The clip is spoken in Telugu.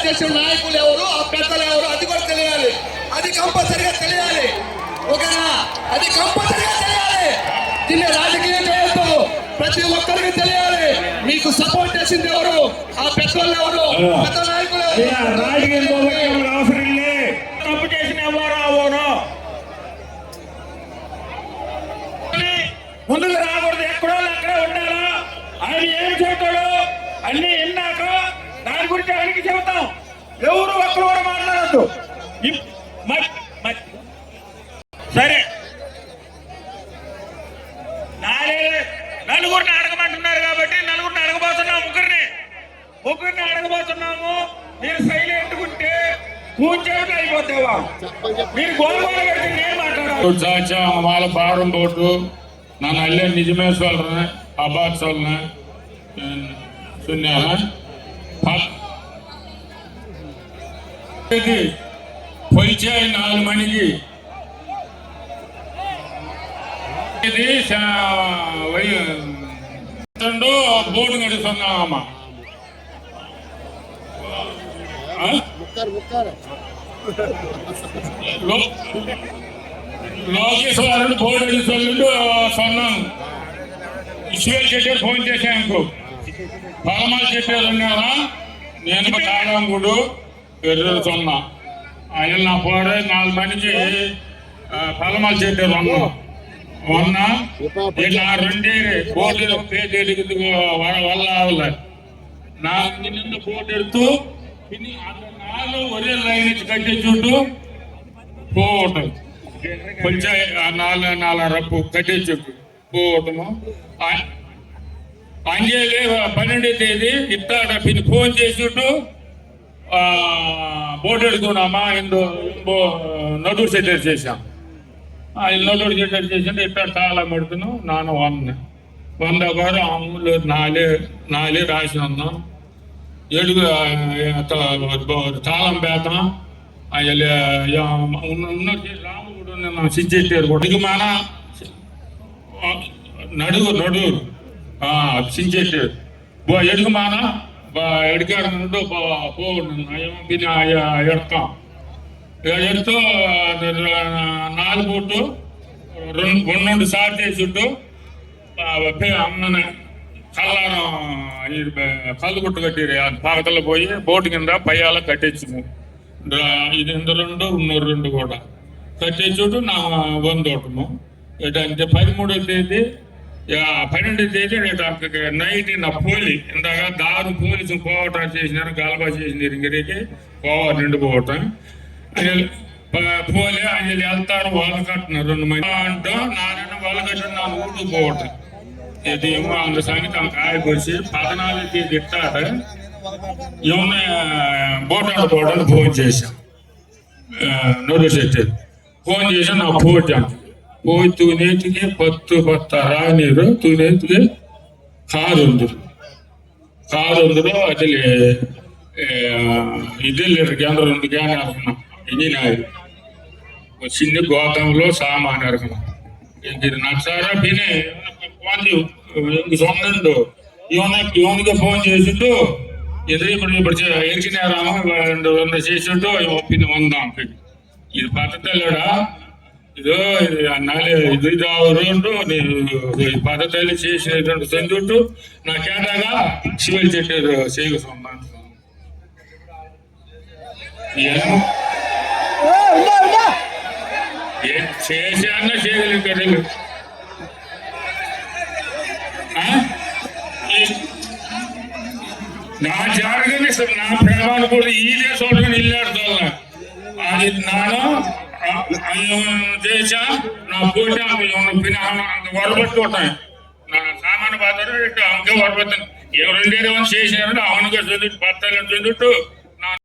చేసిన నాయకులు ఎవరు, ఆ పెద్దలు ఎవరు, అది కూడా తెలియాలి. అది కంపల్సరిగా తెలియాలి. ఓకేనా? అది కంపల్సరిగా తెలియాలి. దీన్ని రాజకీయం చేయొద్దు, ప్రతి ఒక్కరికి తెలియాలి. మీకు సపోర్ట్ చేసింది ఎవరు, ఆ పెద్దలు ఎవరు, పెద్ద నాయకులు తప్పు చేసిన ఎవరు అవును ముందుకు రాకూడదు, ఎక్కడో అక్కడే ఉండాలా. ఆయన ఏం చెబుతాడు అన్ని విన్నాక దాని గురించి ఆయనకి చెబుతాం. ఎవరు ఒక్కరు కూడా మాట్లాడద్దు. సరే, నలుగురిని అడగమంటున్నారు కాబట్టి నలుగురిని అడగబోతున్నాము. ముగ్గురిని అడగబోతున్నాము. మీరు సైలెంట్ ఉంటే కూర్చోటి అయిపోతావా? మీరు గోల్గోలు పెడితే నేను మాట్లాడాలి. వాళ్ళ భారం పోటు ನಾನು ಅಲ್ಲೇ ನಿಜಮೇ சொல்றேன் ಅಬ್ಬಾಕ್ சொல்றேன் ಸುನ್ಯಾನ పొలిచాయి 4 మణికి ఇది బోర్డు నడుస్తున్నామమ్మా. లోకేశ్వరుడు బోర్డు చల్లుడు సొన్నాం. ఈశ్వర్ చెట్టు ఫోన్ చేశాను. పలమాలు చెప్పారు ఉన్నారా, నేను కాలంగుడు ఎర్రడు సొన్నా. ఆయన నా పోరే 4 మందికి పలమాలు చెప్పారు ఉన్నా ఇట్లా 2 బోర్డు పేజీలు వల్ల అవలే 4 నిండు బోర్డు ఎడుతూ 4 ఒరే లైన్ ఇచ్చి కట్టే చుట్టూ పోవటం కొంచెం 4 రప్పు కట్టించు పోవటము. అంజలి 12వ తేదీ ఇస్తాడ పిన్ని ఫోన్ చేసిట్టు బోర్డు ఎడుతున్నామా నడురు సెటర్ చేశాం. నడురు సెటర్ చేసింటే ఇట్లా చాలా పెడుతున్నాం. నాన్న 100 గారు అమ్ములు 4 రాసి ఉన్నాం. 7 తాళం బేతం రాముడు సించేటారు కొడుకు మన నడురు సించేటారు ఎడుగు మాన ఎడికాడు ఎడతాం ఎడుతూ 4 బోటు 2 సార్ చేసిట్టు అమ్మని కళ్ళు గుట్టు కట్టిరు. పాకతలో పోయి బోటు కింద పయ్యాల కట్టించము. ఇది 2 కూడా కట్టేచోటు నా 100 ఏంటంటే 13వ తేదీ 12వ తేదీ నైట్ నా పోలి ఇందాక దారు పోలీసు పోవటం చేసినారు. గలబా చేసినారు. ఇంకరికి పోవాలి 2 పోవటం పోలే ఆయన వెళ్తారు. వాళ్ళు కట్టినారు 2 మంది అంటూ నా 2 వాళ్ళు కట్టిన నా 3 పోవటం. ఇది ఏమో అంత సంగీతం కాయకొచ్చి 14వ తేదీ ఇట్టారు. ఏమన్నా బోటాలు పోవడానికి ఫోన్ చేశాం. నోటీస్ పెట్టారు. ఫోన్ చేసి నా పోటాం పోయి తూనేటికి 10 రానీరు తూనేటికి కారు అది ఇది కేంద్రం 2 గ్యాన్ అనుకున్నాం. ఇంజనీర్ చిన్న గోతంలో సామాన్ అనుకున్నాం. ఇది నచ్చారా పినే సొంతండు ఇవనికి ఫోన్ చేసిండు. ఇప్పుడు ఎరికినారామా 2 చేసిండు. పిన్ని 100 ఇది పద్ధతిలేడా ఇదో ఇది రెండు పద్ధతి చేసినటువంటి సందుట్టు నా కేటాగా శివల్ చెట్టారు చేయకు సంబంధం చేశాను చేయగలిగారు. నా జాగ్రత్త నా ప్రేమాను కూడా ఈ దేశంలో ఇల్లాడుతా అది నాను చేసా నా పోటీ వరబట్టుకుంటాను. నా సామాన్య బాధ అంకే వరబడుతాను. 2 చేసినారంటే అవునుగా చదువు 10 చదువుతూ